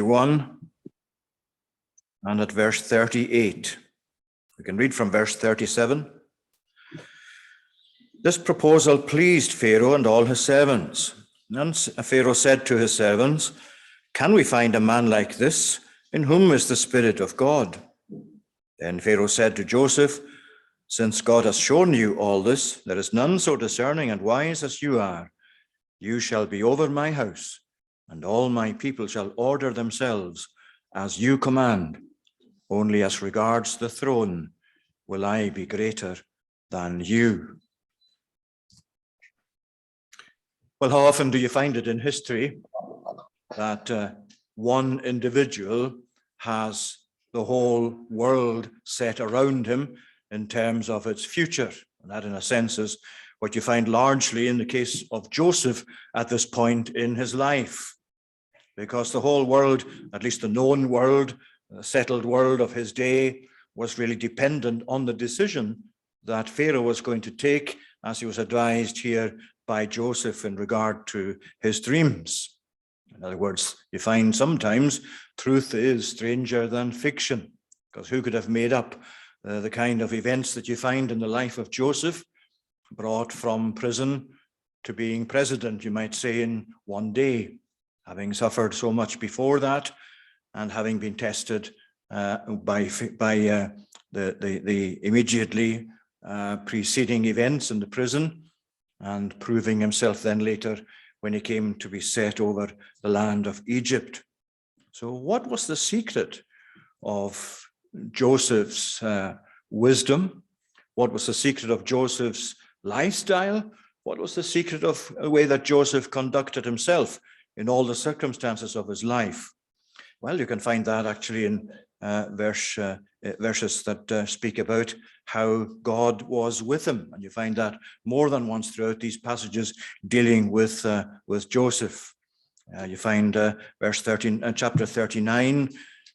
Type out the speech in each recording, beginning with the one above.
1 and at verse 38. We can read from verse 37. This proposal pleased Pharaoh and all his servants. And Pharaoh said to his servants, "Can we find a man like this, in whom is the Spirit of God?" Then Pharaoh said to Joseph, "Since God has shown you all this, there is none so discerning and wise as you are. You shall be over my house, and all my people shall order themselves as you command. Only as regards the throne will I be greater than you." Well, how often do you find it in history that one individual has the whole world set around him in terms of its future? And that, in a sense, is what you find largely in the case of Joseph at this point in his life. Because the whole world, at least the known world, the settled world of his day, was really dependent on the decision that Pharaoh was going to take, as he was advised here by Joseph in regard to his dreams. In other words, you find sometimes truth is stranger than fiction, because who could have made up the kind of events that you find in the life of Joseph, brought from prison to being president, you might say, in one day, having suffered so much before that and having been tested by the immediately preceding events in the prison, and proving himself then later when he came to be set over the land of Egypt. So what was the secret of Joseph's wisdom? What was the secret of Joseph's lifestyle? What was the secret of the way that Joseph conducted himself in all the circumstances of his life? Well, you can find that actually in verses that speak about how God was with him, and you find that more than once throughout these passages dealing with Joseph. You find verse 13, chapter 39.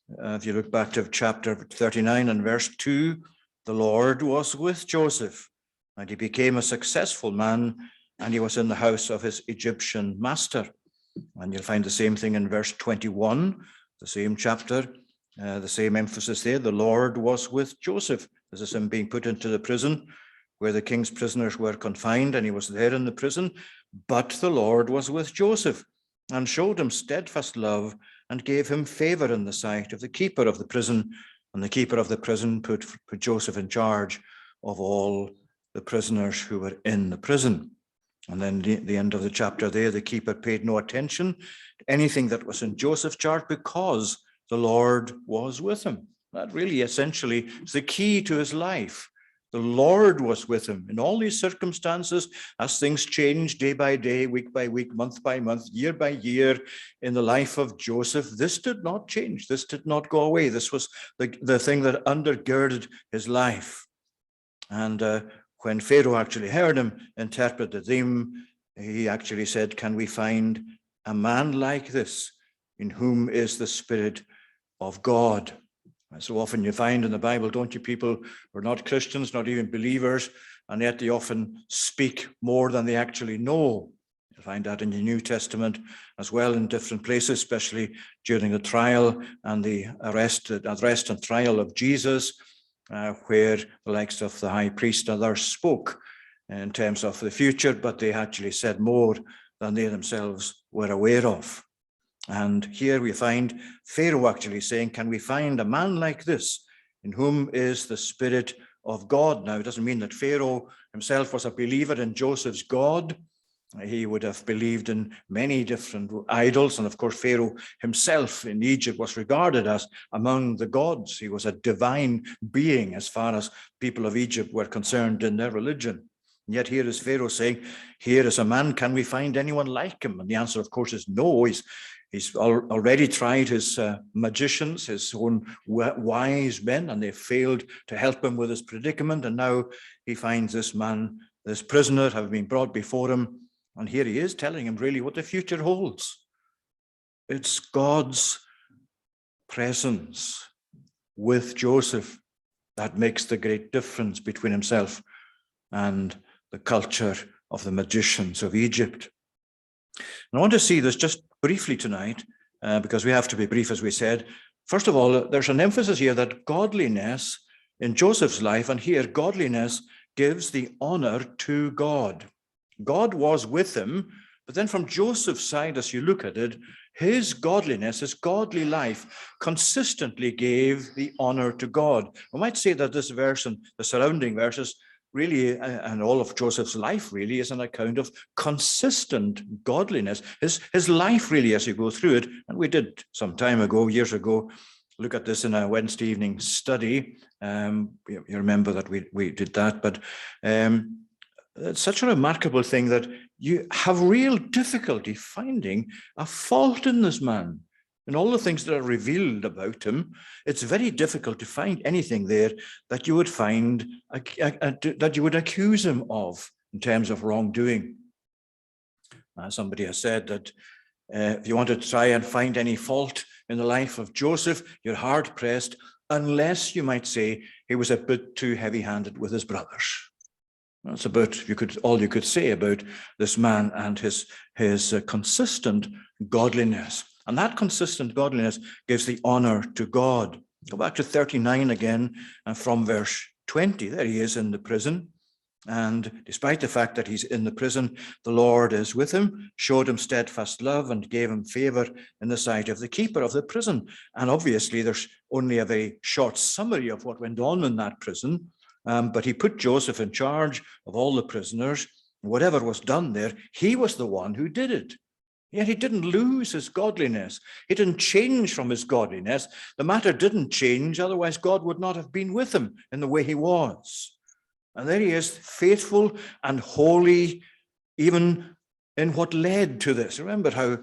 If you look back to chapter 39 and verse 2, the Lord was with Joseph, and he became a successful man, and he was in the house of his Egyptian master. And you'll find the same thing in verse 21, the same chapter. The same emphasis there. The Lord was with Joseph. This is him being put into the prison where the king's prisoners were confined, and he was there in the prison. But the Lord was with Joseph and showed him steadfast love and gave him favor in the sight of the keeper of the prison. And the keeper of the prison put Joseph in charge of all the prisoners who were in the prison. And then the end of the chapter there, the keeper paid no attention to anything that was in Joseph's charge because the Lord was with him. That really essentially is the key to his life. The Lord was with him in all these circumstances as things changed day by day, week by week, month by month, year by year in the life of Joseph. This did not change. This did not go away. This was the thing that undergirded his life. And when Pharaoh actually heard him interpret the dream, he actually said, "Can we find a man like this in whom is the Spirit of God?" And so often you find in the Bible, don't you, people who are not Christians, not even believers, and yet they often speak more than they actually know. You find that in the New Testament as well in different places, especially during the trial and the arrest and trial of Jesus, where the likes of the high priest and others spoke in terms of the future, but they actually said more than they themselves were aware of. And here we find Pharaoh actually saying, "Can we find a man like this in whom is the Spirit of God?" Now, it doesn't mean that Pharaoh himself was a believer in Joseph's God. He would have believed in many different idols. And of course, Pharaoh himself in Egypt was regarded as among the gods. He was a divine being as far as people of Egypt were concerned in their religion. And yet here is Pharaoh saying, "Here is a man, can we find anyone like him?" And the answer, of course, is no. He's already tried his magicians, his own wise men, and they failed to help him with his predicament. And now he finds this man, this prisoner, having been brought before him. And here he is telling him really what the future holds. It's God's presence with Joseph that makes the great difference between himself and the culture of the magicians of Egypt. And I want to see this just briefly tonight because we have to be brief, as we said. First of all, there's an emphasis here that godliness in Joseph's life, and here godliness gives the honor to God. God was with him, but then from Joseph's side, as you look at it, his godliness, his godly life consistently gave the honor to God. We might say that this verse and the surrounding verses really, and all of Joseph's life really, is an account of consistent godliness. His life really, as you go through it, and we did some time ago, years ago, look at this in a Wednesday evening study. You remember that we did that, but it's such a remarkable thing that you have real difficulty finding a fault in this man. And all the things that are revealed about him, it's very difficult to find anything there that you would find, that you would accuse him of in terms of wrongdoing. Somebody has said that if you want to try and find any fault in the life of Joseph, you're hard pressed, unless you might say he was a bit too heavy-handed with his brothers. That's about all you could say about this man and his consistent godliness. And that consistent godliness gives the honor to God. Go back to 39 again, and from verse 20, there he is in the prison. And despite the fact that he's in the prison, the Lord is with him, showed him steadfast love, and gave him favor in the sight of the keeper of the prison. And obviously, there's only a very short summary of what went on in that prison. But he put Joseph in charge of all the prisoners. Whatever was done there, he was the one who did it. Yet he didn't lose his godliness. He didn't change from his godliness. The matter didn't change, otherwise God would not have been with him in the way he was. And there he is, faithful and holy, even in what led to this. Remember how,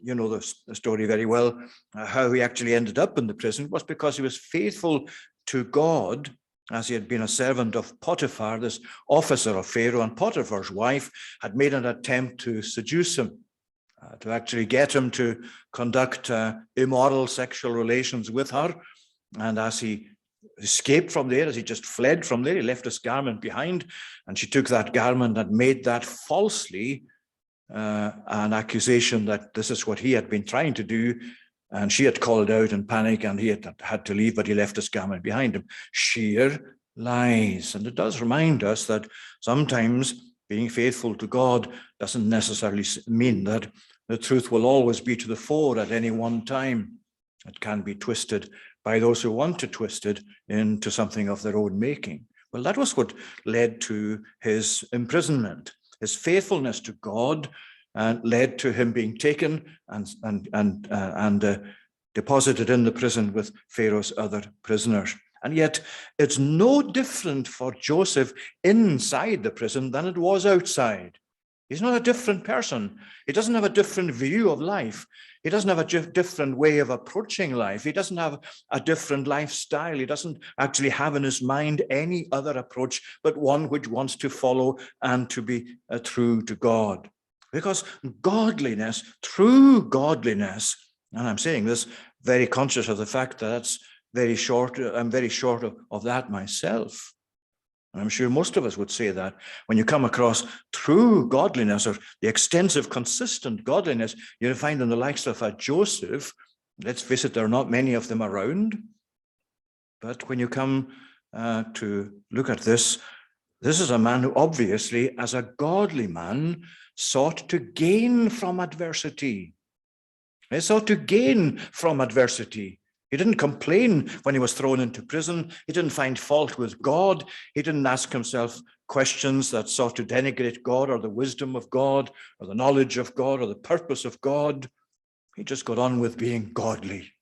you know the story very well, how he actually ended up in the prison. It was because he was faithful to God, as he had been a servant of Potiphar, this officer of Pharaoh, and Potiphar's wife had made an attempt to seduce him, to actually get him to conduct immoral sexual relations with her. And as he escaped from there, as he just fled from there, he left his garment behind, and she took that garment and made that falsely an accusation that this is what he had been trying to do. And she had called out in panic, and he had to leave, but he left his garment behind him. Sheer lies. And it does remind us that sometimes being faithful to God doesn't necessarily mean that the truth will always be to the fore at any one time. It can be twisted by those who want to twist it into something of their own making. Well, that was what led to his imprisonment. His faithfulness to God led to him being taken and deposited in the prison with Pharaoh's other prisoners. And yet it's no different for Joseph inside the prison than it was outside. He's not a different person. He doesn't have a different view of life. He doesn't have a different way of approaching life. He doesn't have a different lifestyle. He doesn't actually have in his mind any other approach but one which wants to follow and to be true to God. Because godliness, true godliness, and I'm saying this very conscious of the fact that that's very short. I'm very short of that myself. And I'm sure most of us would say that when you come across true godliness, or the extensive, consistent godliness you find in the likes of a Joseph. Let's face it, there are not many of them around. But when you come to look at this, this is a man who obviously, as a godly man, sought to gain from adversity. He sought to gain from adversity. He didn't complain when he was thrown into prison. He didn't find fault with God. He didn't ask himself questions that sought to denigrate God or the wisdom of God or the knowledge of God or the purpose of God. He just got on with being godly.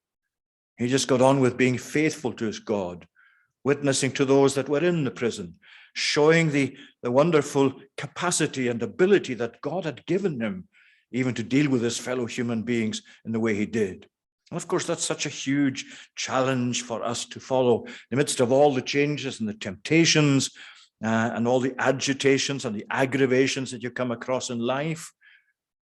He just got on with being faithful to his God, witnessing to those that were in the prison, showing the wonderful capacity and ability that God had given him, even to deal with his fellow human beings in the way he did. And of course, that's such a huge challenge for us to follow in the midst of all the changes and the temptations and all the agitations and the aggravations that you come across in life,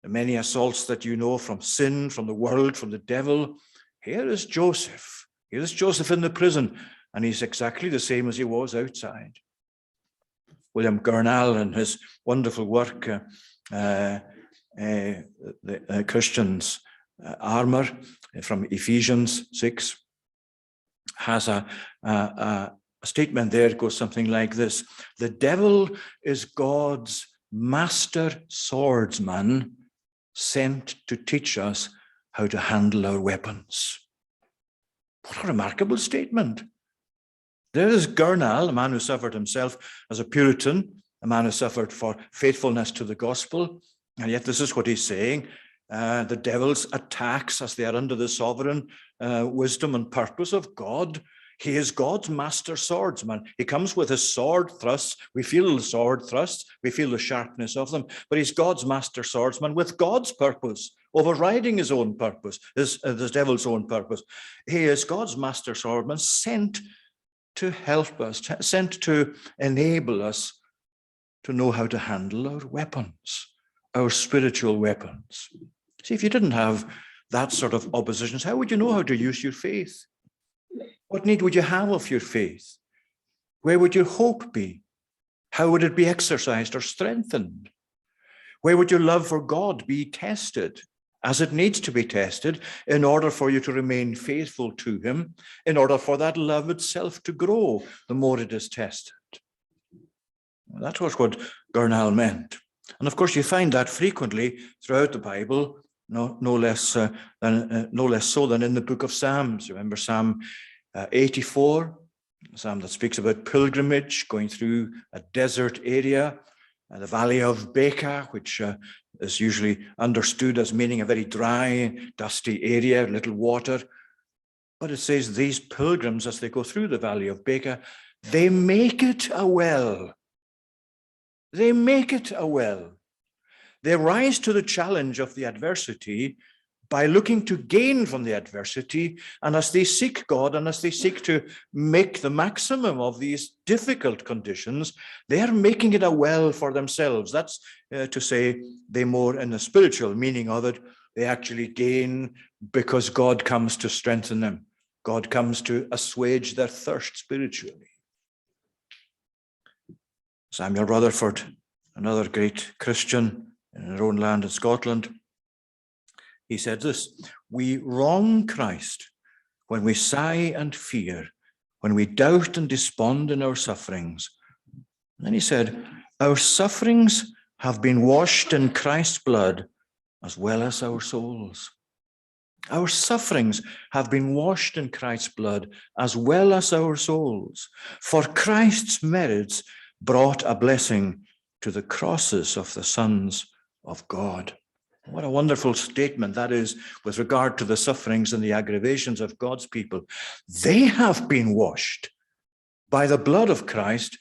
the many assaults that you know from sin, from the world, from the devil. Here is Joseph. Here is Joseph in the prison, and he's exactly the same as he was outside. William Gurnall, in his wonderful work, the Christians armor from Ephesians 6 has a statement there. It goes something like this: the devil is God's master swordsman sent to teach us how to handle our weapons. What a remarkable statement. There is Gurnall, a man who suffered himself as a Puritan, a man who suffered for faithfulness to the gospel, and yet this is what he's saying. The devil's attacks, as they are under the sovereign wisdom and purpose of God. He is God's master swordsman. He comes with his sword thrusts. We feel the sword thrusts. We feel the sharpness of them. But he's God's master swordsman with God's purpose, overriding his own purpose, the devil's own purpose. He is God's master swordsman, sent to help us, sent to enable us to know how to handle our weapons, our spiritual weapons. See, if you didn't have that sort of oppositions, how would you know how to use your faith? What need would you have of your faith? Where would your hope be? How would it be exercised or strengthened? Where would your love for God be tested, as it needs to be tested, in order for you to remain faithful to him, in order for that love itself to grow the more it is tested? That was what Gurnall meant. And of course, you find that frequently throughout the Bible, no less so than in the book of Psalms. Remember Psalm 84, a psalm that speaks about pilgrimage, going through a desert area, the valley of Baca, which is usually understood as meaning a very dry, dusty area, little water. But it says these pilgrims, as they go through the valley of Baca, they make it a well. They make it a well. They rise to the challenge of the adversity by looking to gain from the adversity, and as they seek God and as they seek to make the maximum of these difficult conditions, they are making it a well for themselves. That's to say, they more in the spiritual meaning of it, they actually gain because God comes to strengthen them. God comes to assuage their thirst spiritually. Samuel Rutherford, another great Christian in our own land in Scotland, he said this: we wrong Christ when we sigh and fear, when we doubt and despond in our sufferings. And then he said, our sufferings have been washed in Christ's blood as well as our souls. Our sufferings have been washed in Christ's blood as well as our souls. For Christ's merits brought a blessing to the crosses of the sons of God. What a wonderful statement that is with regard to the sufferings and the aggravations of God's people. They have been washed by the blood of Christ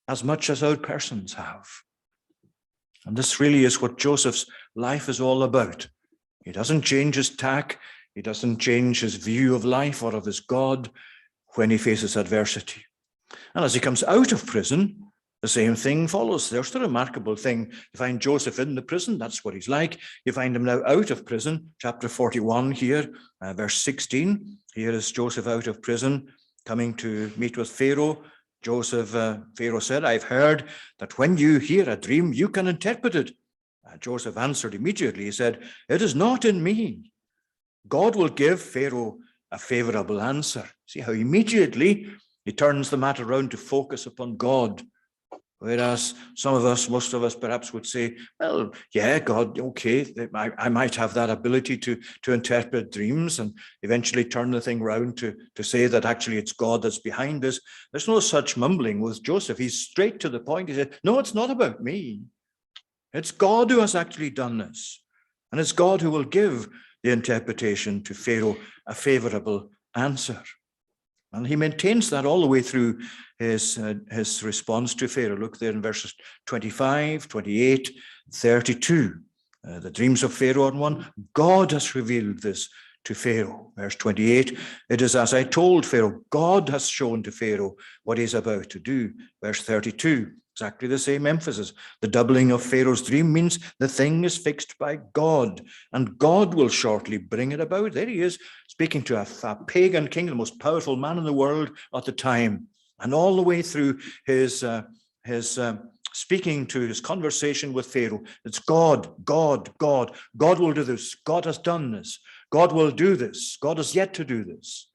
as much as our persons have. And this really is what Joseph's life is all about. He doesn't change his tack. He doesn't change his view of life or of his God when he faces adversity. And as he comes out of prison, the same thing follows. There's the remarkable thing. You find Joseph in the prison, that's what he's like. You find him now out of prison, chapter 41 here, verse 16. Here is Joseph out of prison, coming to meet with Pharaoh. Pharaoh said, I've heard that when you hear a dream, you can interpret it. Joseph answered immediately, he said, it is not in me. God will give Pharaoh a favorable answer. See how immediately he turns the matter around to focus upon God. Whereas some of us, most of us perhaps would say, well, yeah, God, okay, I might have that ability to interpret dreams and eventually turn the thing round to say that actually it's God that's behind this. There's no such mumbling with Joseph. He's straight to the point. He said, no, it's not about me. It's God who has actually done this. And it's God who will give the interpretation to Pharaoh a favorable answer. And he maintains that all the way through his response to Pharaoh. Look there in verses 25, 28, 32. The dreams of Pharaoh on one. God has revealed this to Pharaoh. Verse 28, it is as I told Pharaoh, God has shown to Pharaoh what he's about to do. Verse 32, exactly the same emphasis. The doubling of Pharaoh's dream means the thing is fixed by God, and God will shortly bring it about. There he is, speaking to a pagan king, the most powerful man in the world at the time. And all the way through his speaking to his conversation with Pharaoh, it's God, God, God. God will do this. God has done this. God will do this. God is yet to do this.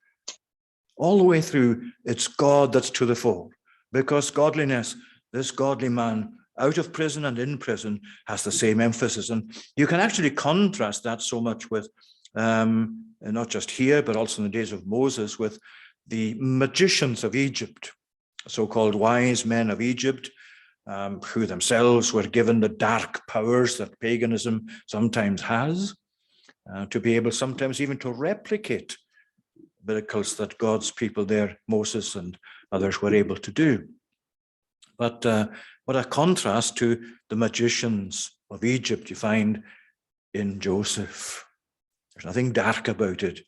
All the way through, it's God that's to the fore, because godliness, this godly man, out of prison and in prison, has the same emphasis. And you can actually contrast that so much with, not just here, but also in the days of Moses, with the magicians of Egypt, so-called wise men of Egypt, who themselves were given the dark powers that paganism sometimes has, to be able sometimes even to replicate miracles that God's people there, Moses and others, were able to do. But what a contrast to the magicians of Egypt you find in Joseph. There's nothing dark about it.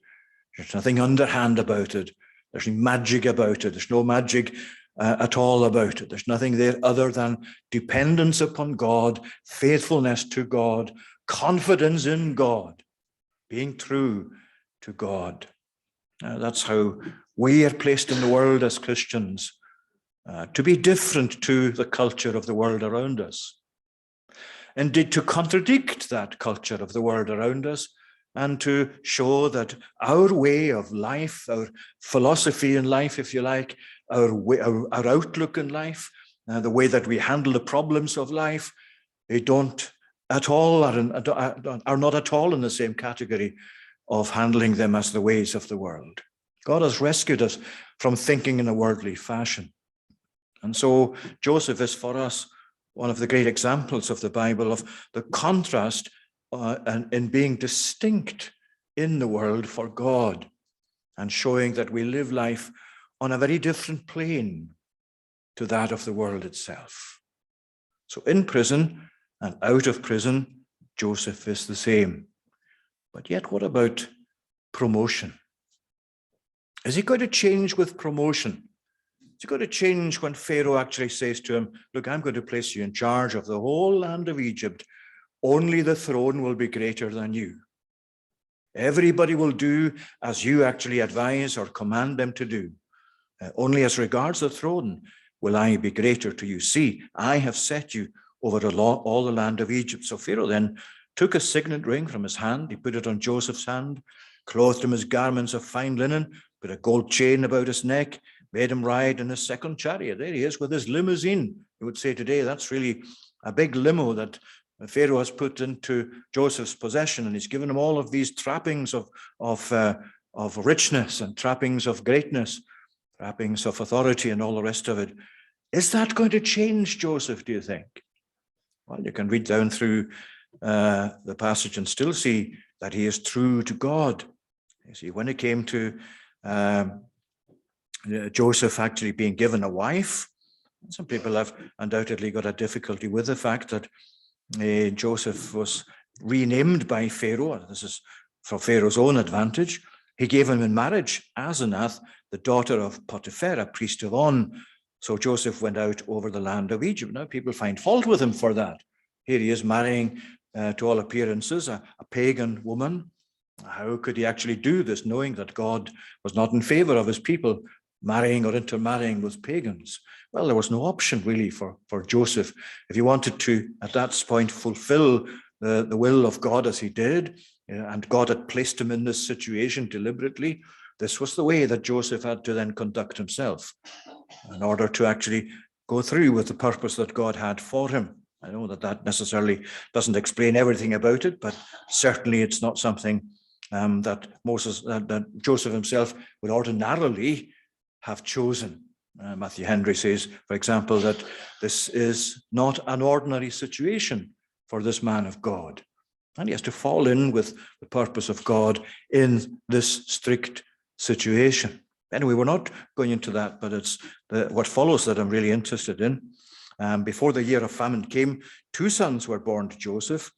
There's nothing underhand about it. There's no magic about it. There's no magic at all about it. There's nothing there other than dependence upon God, faithfulness to God, confidence in God, being true to God. That's how we are placed in the world as Christians, to be different to the culture of the world around us. Indeed, to contradict that culture of the world around us, and to show that our way of life, our philosophy in life, if you like, our outlook in life, the way that we handle the problems of life, they don't at all, are not at all in the same category of handling them as the ways of the world. God has rescued us from thinking in a worldly fashion. And so Joseph is for us one of the great examples of the Bible of the contrast and in being distinct in the world for God, and showing that we live life on a very different plane to that of the world itself. So in prison and out of prison, Joseph is the same. But yet, what about promotion? Is he going to change with promotion? Is he going to change when Pharaoh actually says to him, look, I'm going to place you in charge of the whole land of Egypt. Only the throne will be greater than you. Everybody will do as you actually advise or command them to do. Only as regards the throne will I be greater to you. See, I have set you over all the land of Egypt. So Pharaoh then took a signet ring from his hand. He put it on Joseph's hand, clothed him his garments of fine linen, put a gold chain about his neck, made him ride in his second chariot. There he is with his limousine. You would say today that's really a big limo that Pharaoh has put into Joseph's possession, and he's given him all of these trappings of richness and trappings of greatness, trappings of authority and all the rest of it. Is that going to change Joseph, do you think? Well, you can read down through the passage and still see that he is true to God. You see, when it came to Joseph actually being given a wife, some people have undoubtedly got a difficulty with the fact that Joseph was renamed by Pharaoh. This is for Pharaoh's own advantage. He gave him in marriage Asenath, the daughter of Potiphar, a priest of On. So Joseph went out over the land of Egypt. Now people find fault with him for that. Here he is marrying, to all appearances, a pagan woman. How could he actually do this, knowing that God was not in favor of his people marrying or intermarrying with pagans? Well, there was no option really for Joseph. If he wanted to, at that point, fulfill the will of God as he did, and God had placed him in this situation deliberately, this was the way that Joseph had to then conduct himself in order to actually go through with the purpose that God had for him. I know that necessarily doesn't explain everything about it, but certainly it's not something that Joseph himself would ordinarily have chosen. Matthew Henry says, for example, that this is not an ordinary situation for this man of God. And he has to fall in with the purpose of God in this strict situation. Anyway, we're not going into that, but it's what follows that I'm really interested in. Before the year of famine came, 2 sons were born to Joseph.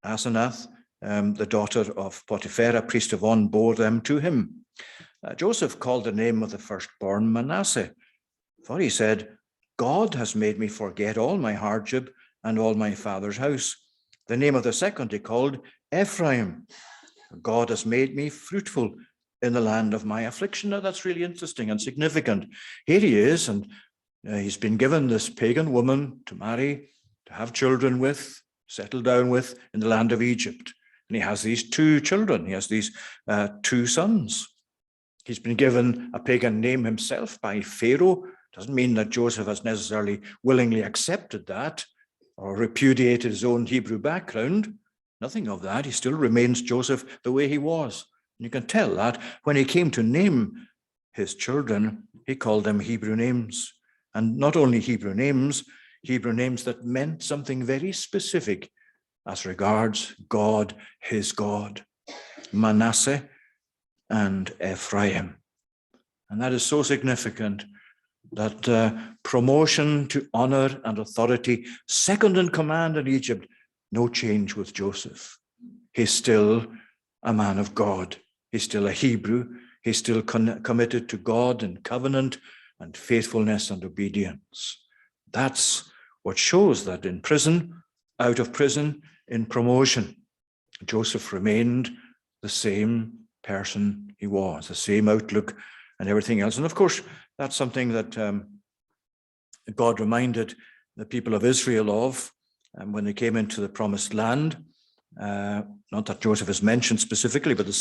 Asenath, the daughter of Potiphar, a priest of On, bore them to him. Joseph called the name of the firstborn Manasseh, for he said, God has made me forget all my hardship and all my father's house. The name of the second he called Ephraim. God has made me fruitful in the land of my affliction. Now that's really interesting and significant. Here he is, and he's been given this pagan woman to marry, to have children with, settle down with in the land of Egypt. And he has these two children. He has these two sons. He's been given a pagan name himself by Pharaoh. Doesn't mean that Joseph has necessarily willingly accepted that or repudiated his own Hebrew background. Nothing of that. He still remains Joseph the way he was. And you can tell that when he came to name his children, he called them Hebrew names. And not only Hebrew names that meant something very specific as regards God, his God, Manasseh and Ephraim. And that is so significant, that promotion to honor and authority, second in command in Egypt, no change with Joseph. He's still a man of God. He's still a Hebrew. He's still committed to God in covenant and faithfulness and obedience. That's what shows that in prison, out of prison, in promotion, Joseph remained the same person he was, the same outlook and everything else. And of course, that's something that God reminded the people of Israel of when they came into the promised land. Not that Joseph is mentioned specifically, but the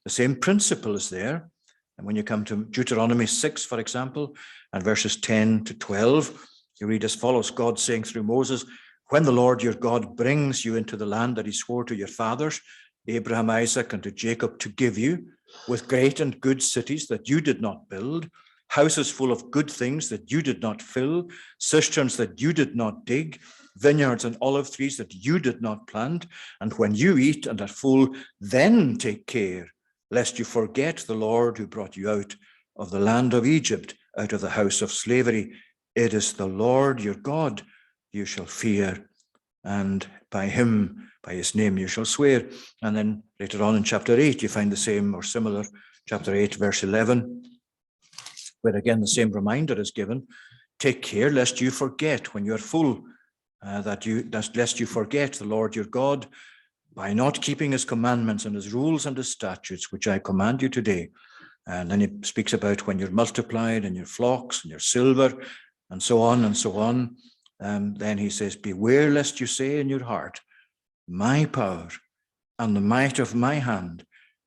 same principle is there. And when you come to Deuteronomy 6, for example, and verses 10 to 12, you read as follows: God saying through Moses, when the Lord your God brings you into the land that he swore to your fathers, Abraham, Isaac, and to Jacob to give you, with great and good cities that you did not build, houses full of good things that you did not fill, cisterns that you did not dig, vineyards and olive trees that you did not plant. And when you eat and are full, then take care, lest you forget the Lord who brought you out of the land of Egypt, out of the house of slavery. It is the Lord your God you shall fear, and by him, by his name you shall swear. And then later on in chapter 8, you find the same or similar, chapter 8, verse 11, where again the same reminder is given. Take care lest you forget when you are full, lest you forget the Lord your God by not keeping his commandments and his rules and his statutes, which I command you today. And then he speaks about when you're multiplied and your flocks and your silver and so on and so on. Then he says, beware lest you say in your heart, my power and the might of my hand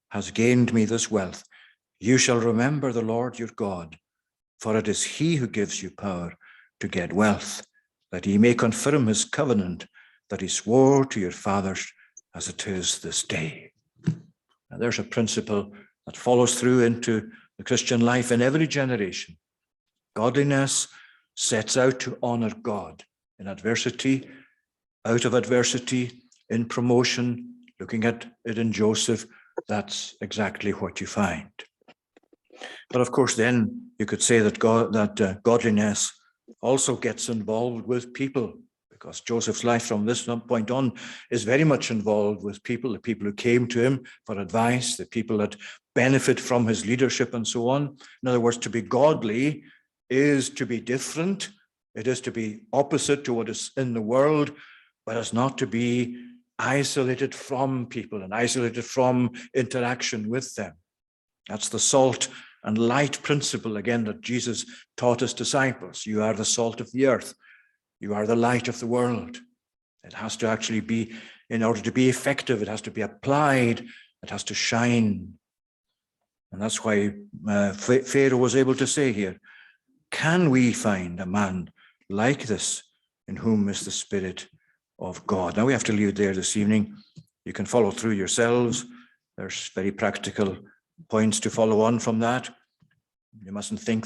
has gained me this wealth. You shall remember the Lord your God, for it is he who gives you power to get wealth, that he may confirm his covenant that he swore to your fathers as it is this day. Now, there's a principle that follows through into the Christian life in every generation. Godliness sets out to honor God in adversity, out of adversity, in promotion. Looking at it in Joseph, that's exactly what you find. But of course, then you could say that godliness also gets involved with people, because Joseph's life from this point on is very much involved with people, the people who came to him for advice, the people that benefit from his leadership and so on. In other words, to be godly is to be different. It is to be opposite to what is in the world, but it's not to be isolated from people and isolated from interaction with them. That's the salt and light principle, again, that Jesus taught his disciples. You are the salt of the earth. You are the light of the world. It has to actually be, in order to be effective, it has to be applied, it has to shine. And that's why Pharaoh was able to say here, can we find a man like this in whom is the Spirit of God? Now we have to leave it there this evening. You can follow through yourselves. There's very practical points to follow on from that. You mustn't think that